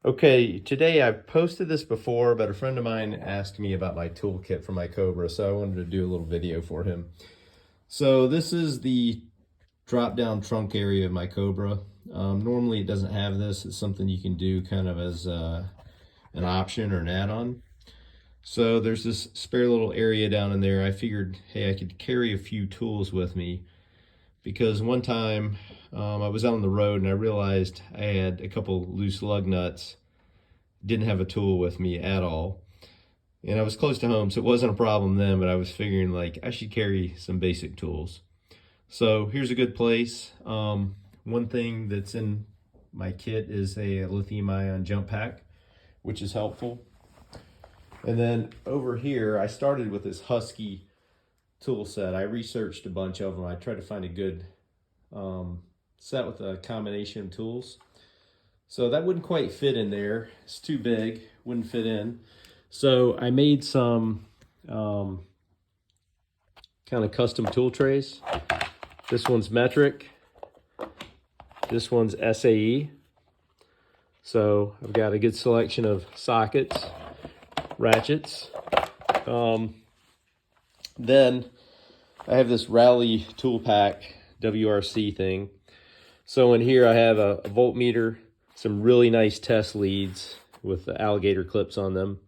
Okay, today I've posted this before, but a friend of mine asked me about my toolkit for my Cobra, so I wanted to do a little video for him. So this is the drop-down trunk area of my Cobra. Normally it doesn't have this. It's something you can do kind of as an option or an add-on. So there's this spare little area down in there. I figured, hey, I could carry a few tools with me because one time I was out on the road and I realized I had a couple loose lug nuts, didn't have a tool with me at all. And I was close to home, so it wasn't a problem then, but I was figuring like I should carry some basic tools. So here's a good place. One thing that's in my kit is a lithium ion jump pack, which is helpful. And then over here, I started with this Husky tool set. I researched a bunch of them. I tried to find a good set with a combination of tools. So that wouldn't quite fit in there. It's too big, wouldn't fit in. So I made some kind of custom tool trays. This one's metric. This one's SAE. So I've got a good selection of sockets, ratchets. Then I have this Rally tool pack WRC thing. So in here I have a voltmeter, some really nice test leads with the alligator clips on them,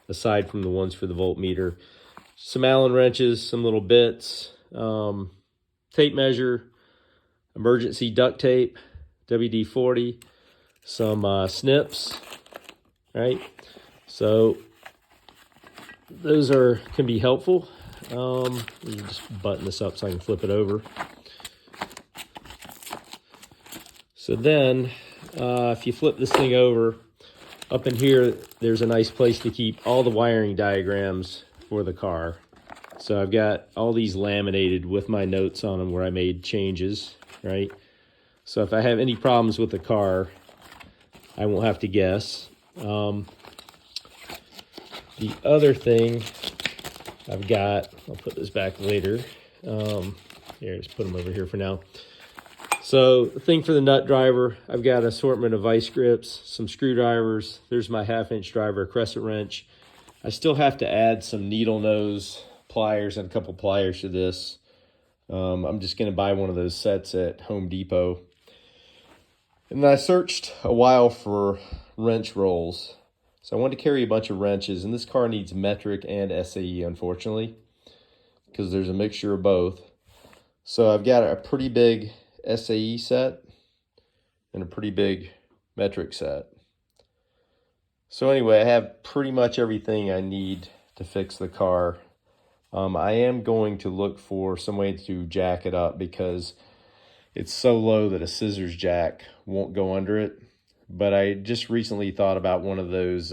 aside from the ones for the voltmeter. Some Allen wrenches, some little bits, tape measure, emergency duct tape, WD-40, some snips, right? So those can be helpful. Let me just button this up so I can flip it over. So then, if you flip this thing over, up in here, there's a nice place to keep all the wiring diagrams for the car. So I've got all these laminated with my notes on them where I made changes, right? So if I have any problems with the car, I won't have to guess. The other thing I've got, I'll put this back later. Here, just put them over here for now. So the thing for the nut driver, I've got an assortment of vice grips, some screwdrivers. There's my 1/2-inch driver, a crescent wrench. I still have to add some needle nose pliers and a couple pliers to this. I'm just going to buy one of those sets at Home Depot. And then I searched a while for wrench rolls. So I wanted to carry a bunch of wrenches, and this car needs metric and SAE, unfortunately, because there's a mixture of both. So I've got a pretty big SAE set and a pretty big metric set. So anyway, I have pretty much everything I need to fix the car. I am going to look for some way to jack it up because it's so low that a scissors jack won't go under it. But I just recently thought about one of those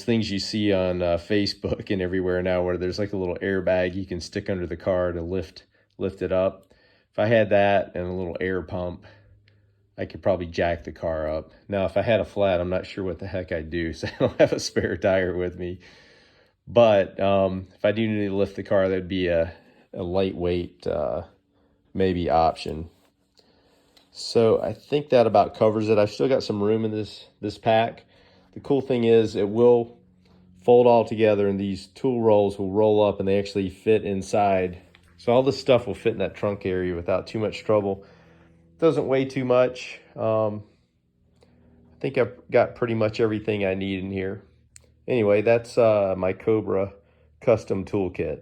things you see on Facebook and everywhere now, where there's like a little airbag you can stick under the car to lift it up. If I had that and a little air pump, I could probably jack the car up. Now, if I had a flat, I'm not sure what the heck I'd do, so I don't have a spare tire with me. But if I do need to lift the car, that'd be a lightweight maybe option. So I think that about covers it. I've still got some room in this pack. The cool thing is it will fold all together, and these tool rolls will roll up and they actually fit inside. So all this stuff will fit in that trunk area without too much trouble. Doesn't weigh too much. I think I've got pretty much everything I need in here. Anyway, that's my Cobra custom toolkit.